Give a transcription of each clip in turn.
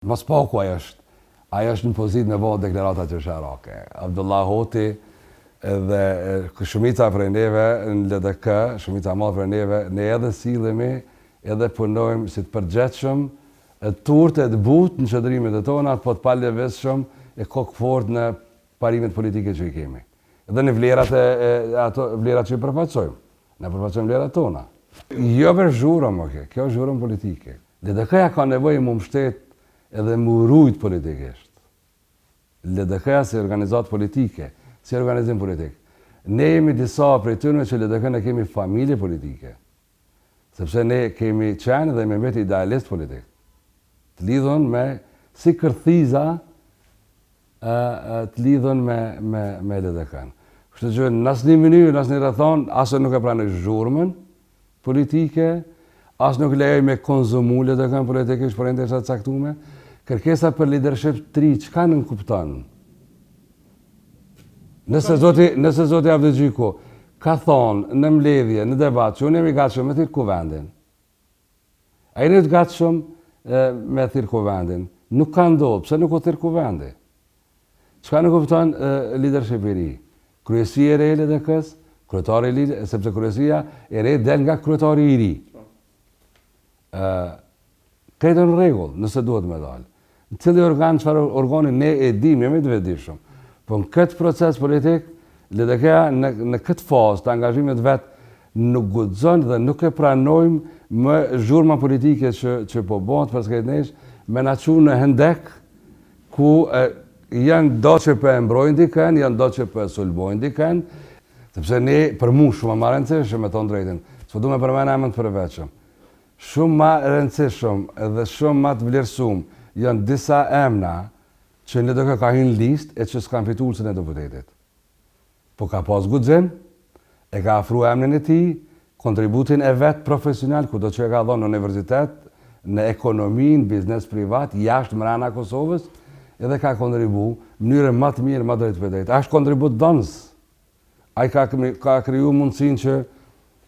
Mos paku ajo është në pozitë me vëllë deklarata qeverisjarake. Abdullah Hoti edhe shumica prej neve në LDK, shumica madhe prej neve, ne edhe sillemi, edhe punojmë si të përgjithshëm, të urtë e të butë në qëndrimet e tona, po të palëvizshëm e kokëfort në parimet politike që i kemi. Edhe në vlerat vlerat që i përfaqësojmë. Ne përfaqësojmë vlerat tona. Jo për zhurëm, kjo është zhurëm politike. LDK-ja ka nevojë mu mbështet edhe mu rujt politikisht. LDK-ja si organizat politike, si organizim politik. Ne jemi disa prej tyre që LDK ne kemi familje politike. Sepse ne kemi qenë dhe me mbet idealist politik. Të lidhën me, si kërthiza, të lidhën me LDK-n. Kështu që në asnjë mënyrë, në asnjë rrethon, asë nuk e pranoj zhurmën politike, asë nuk lejoj me konzumu LDK-n politikisht për interesa të caktuara. Kërkesa për leadership të ri, çka nuk kupton? Nëse zoti Avdi Gjyku ka thonë në mbledhje, në debat, që unë jam i gatshëm me thirr kuvendin. Ai nuk është gatshëm me thirr kuvendin. Nuk ka ndodhur, pse nuk u thirr kuvendi? Çka nuk kupton leadership i ri? Kryesia e re e LDK-s, kryetari i ri, sepse kryesia e re del nga kryetari i ri. Këtë në rregull, nëse duhet me dalë. Në cili organ, çfarë organi ne e dim, jemi të vetëdijshëm. Po në këtë proces politik, LDK-ja në këtë fazë të angazhimit vet nuk guxon dhe nuk e pranojmë më zhurma politike që po bëhet përskëtitësh me na çu në hendek ku janë do që për e mbrojnë dikën, janë do që për e sulbojnë dikën, sepse ne për mu shumë ma rëndësishëm me tonë drejtin, s'po du me përmena emën të përveqëm. Shumë ma rëndësishëm edhe shumë ma të vlerësum janë disa emna që në LDK ka hynë list e që s'kan fitur së në deputetit. Po ka pas guxim, e ka afru emnin e ti, kontributin e vetë profesional, ku do që e ka dhonë në universitet, në ekonomi, në biznes privat, jashtë mrena Kosovës, edhe ka kontribu mënyrën më të mirë, më drejt për drejt. Ashtë kontribut dënës. Ai ka kriju mundësin që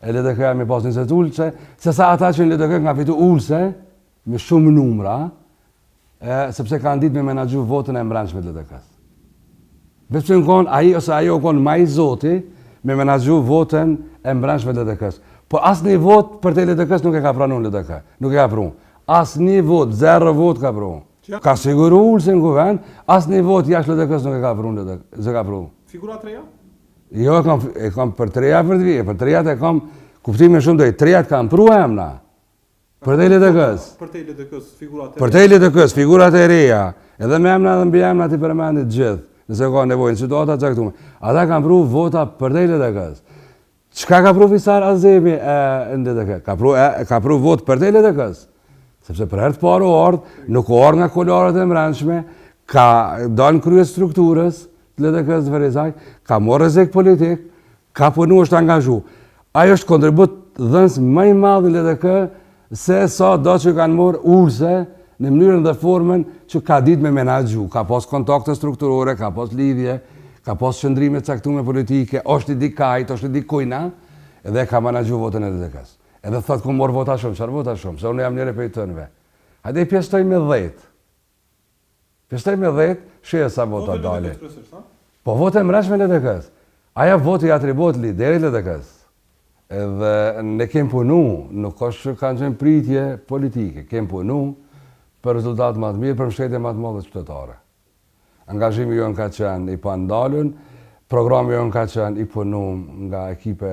e LDK-ja me pas njëset ullëse, se sa ata që në LDK nga fitu ullëse, me shumë numra, sepse kanë ditë me menaxhu votën e mbranshme të LDK-s. Veçse në konë, aji ose ajo konë ma i zoti, me menaxhu votën e mbranshme të LDK-s. Po asë një vot për të LDK-s nuk e ka pranu në LDK. Nuk e ka pranu. Asë një vot, 0 vot ka pranu. Ka siguru ullëse në kuvend, asë një vot jashtë LDK-s nuk e ka pranu. Figurat reja? Jo, e kam për treja për të vije, për trejat e kam kuptimin shumë dojtë, trejat kam pru emna. Për te LDK-s. Për te LDK-s, figurat e reja. Për te LDK-s, figurat e reja, edhe me emna dhe mbi emna ti përmendit gjithë, nëse ka nevojnë, situata caktuar. Ata kam pru vota për te LDK-s. Çka ka pru Fisar Azemi në LDK? Ka pru vot për te LDK-s. Sepse për herë të parë u ardhë, nuk u ardhë nga kolorat e mbrëmshme, ka dalë në krye strukturës të LDK-s të Ferizaj, ka morë rrezik politik, ka punu është angazhu. Ajo është kontribut dhënës më i madh në LDK se sa do që kanë morë ullëse në mënyrën dhe formën që ka ditë me menaxhu. Ka pas kontakte strukturore, ka pas lidhje, ka pas qëndrime caktuara politike, është i dikajt, është i dikujna, edhe ka menaxhu votën e LDK-s. Edhe thotë ku morë vota shumë, çfarë vota shumë, se unë jam njëri prej tënve. Hajde i pjestoj me 10. Pjestoj me 10, shije sa vota dali. Po votë e mbrëmshme LDK-s. Aja voti i atribut lideri LDK-s. Edhe ne kem punu, nuk është kanë qenë pritje politike, kem punu për rezultat më të mirë, për mbështetje më të madhe qytetare. Angazhimi jonë ka qenë i pandalun, programi jonë ka qenë i punu nga ekipe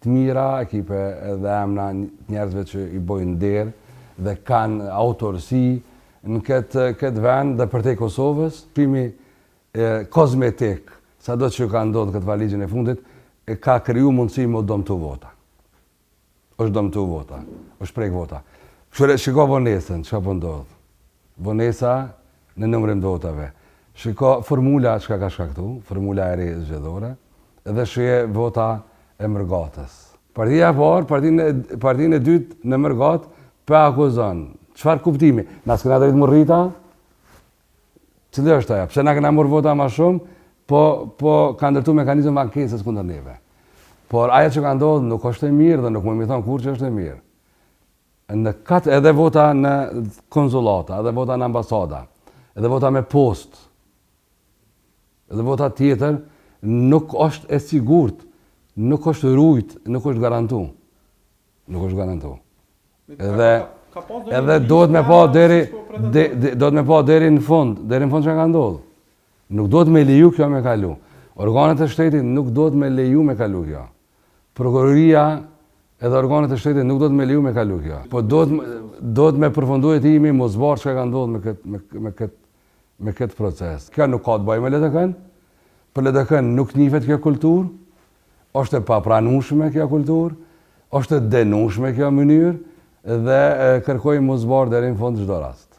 të mira, ekipe dhe emna njerëzve që i bojnë derë dhe kanë autorësi në këtë vend dhe për te Kosovës. Primi kozmetik, sa do që ka ndodhë këtë valigjën e fundit, ka kriju mundësi më dëmtu vota. është dëmtu vota, është prek vota. Shiko vonesën, që ka po ndodhë? Vonesa në numërim votave. Shiko formula që ka shkaktu, formula e re zgjedhore, edhe shije vota e Mërgatës. Partia e parë, partinë e dytë në Mërgatë, për akuzon. Çfarë kuptimi? Na s'kena drejt më rrita? Cili është aja? Pse na kena mërë vota ma shumë, po ka ndërtu mekanizëm ankesës kundër neve. Por aja që ka ndodhë nuk është e mirë dhe nuk më thonë kur që është e mirë. në katë edhe vota në konsulata, edhe vota në ambasada, edhe vota me post, edhe vota tjetër, nuk është e sigurt, nuk është rujt, nuk është garantu. Nuk është garantu. Edhe do të me pa deri në fund që ka ndodhë. Nuk do të me leju kjo me kalu. Organet e shtetit nuk do të me leju me kalu kjo. Prokuroria edhe organet e shtetit nuk do të me leju me kalu kjo. Po do të me përfundu e timi mos barë që ka ndodhë me këtë proces. Kjo nuk ka të bëjë me LDK-n, për LDK-n nuk njihet kjo kulturë, është e papranueshme kjo kulturë, është e denueshme kjo mënyrë dhe kërkoj mos barë deri në fund çdo rast.